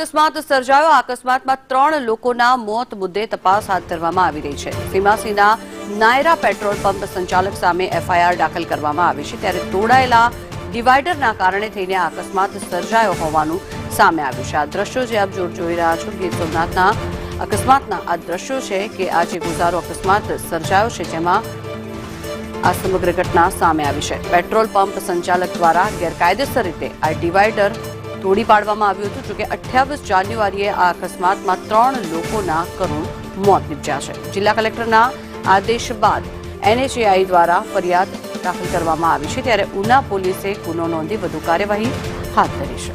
અકસ્માત સર્જાયો અકસ્માતમાં 3 લોકોના મોત મુદ્દે તપાસ હાથ ધરવામાં આવી રહી છે। સીમાસીના નાયરા પેટ્રોલ પંપ સંચાલક સામે એફઆઈઆર દાખલ કરવામાં આવી છે, ત્યારે તોડાયેલા ડિવાઈડરના કારણે થઈને અકસ્માત સર્જાયો હોવાનું સામે આવ્યું છે। આ દ્રશ્યો જે આપ જોઈ રહ્યા છો ગીર સોમનાથના અકસ્માતના આ દ્રશ્યો છે કે આ જે ગુજારો અકસ્માત સર્જાયો છે જેમાં આ સમગ્ર ઘટના સામે આવી છે। પેટ્રોલ પંપ સંચાલક દ્વારા ગેરકાયદેસર રીતે આ ડિવાઈડર તોડી પાડવામાં આવ્યું હતું। જોકે 28 જાન્યુઆરીએ આ અકસ્માતમાં 3 લોકોના કરુણ મોત નીપજ્યા છે। જિલ્લા કલેક્ટરના આદેશ બાદ એનએચએઆઈ દ્વારા ફરિયાદ દાખલ કરવામાં આવી છે, ત્યારે ઉના પોલીસે ગુનો નોંધી વધુ કાર્યવાહી હાથ ધરી છે।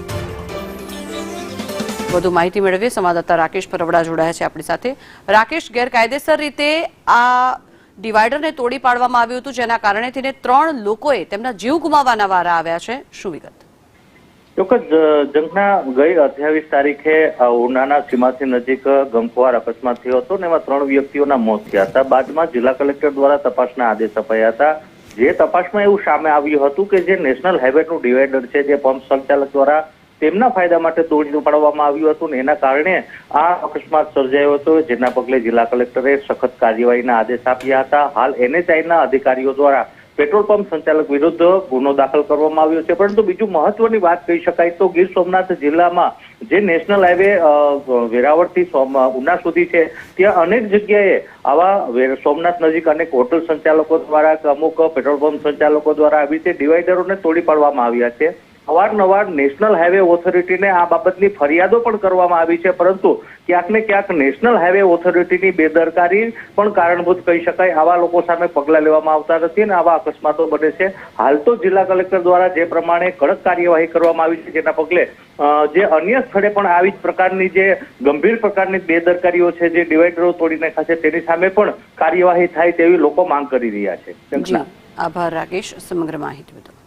વધુ માહિતી મેળવીએ સંવાદદાતા રાકેશ પરવડા જોડાયા છે આપણી સાથે। રાકેશ, ગેરકાયદેસર રીતે આ ડિવાઈડરને તોડી પાડવામાં આવ્યું હતું, જેના કારણે તેને 3 લોકોએ તેમના જીવ ગુમાવવાના વારા આવ્યા છે। શું વિગત? ચોક્કસ જંગના ગઈ 28 તારીખે ઉનાના સીમાથી નજીક ગમખ્વાર અકસ્માત થયો હતો અને એમાં 3 વ્યક્તિઓના મોત થયા હતા। બાદમાં જિલ્લા કલેક્ટર દ્વારા તપાસના આદેશ અપાયા હતા। જે તપાસમાં એવું સામે આવ્યું હતું કે જે નેશનલ હાઈવેનું ડિવાઈડર છે, જે પંપ સંચાલક દ્વારા તેમના ફાયદા માટે તોડી પાડવામાં આવ્યું હતું ને એના કારણે આ અકસ્માત સર્જાયો હતો, જેના પગલે જિલ્લા કલેક્ટરે સખત કાર્યવાહીના આદેશ આપ્યા હતા। હાલ એનએચઆઈના અધિકારીઓ દ્વારા પેટ્રોલ પંપ સંચાલક વિરુદ્ધ ગુનો દાખલ કરવામાં આવ્યો છે। પરંતુ બીજું મહત્વની વાત કહી શકાય તો ગીર સોમનાથ જિલ્લામાં જે નેશનલ હાઈવે વેરાવળથી ઉના સુધી છે, ત્યાં અનેક જગ્યાએ આવા સોમનાથ નજીક અનેક હોટલ સંચાલકો દ્વારા અમુક પેટ્રોલ પંપ સંચાલકો દ્વારા આવી રીતે ડિવાઈડરોને તોડી પાડવામાં આવ્યા છે। અવારનવાર નેશનલ હાઈવે ઓથોરિટીને આ બાબતની ફરિયાદો પણ કરવામાં આવી છે, પરંતુ ક્યાંક ને ક્યાંક નેશનલ હાઈવે ઓથોરિટીની બેદરકારી પણ કારણભૂત કહી શકાય। આવા લોકો સામે પગલાં લેવામાં આવતા નથી અને આવા અકસ્માતો બને છે। હાલ તો જિલ્લા કલેક્ટર દ્વારા જે પ્રમાણે કડક કાર્યવાહી કરવામાં આવી છે, જેના પગલે જે અન્ય સ્થળે પણ આવી જ પ્રકારની જે ગંભીર પ્રકારની બેદરકારીઓ છે, જે ડિવાઈડરો તોડી નાખ્યા છે, તેની સામે પણ કાર્યવાહી થાય તેવી લોકો માંગ કરી રહ્યા છે। આભાર રાકેશ સમગ્ર માહિતી બદલ।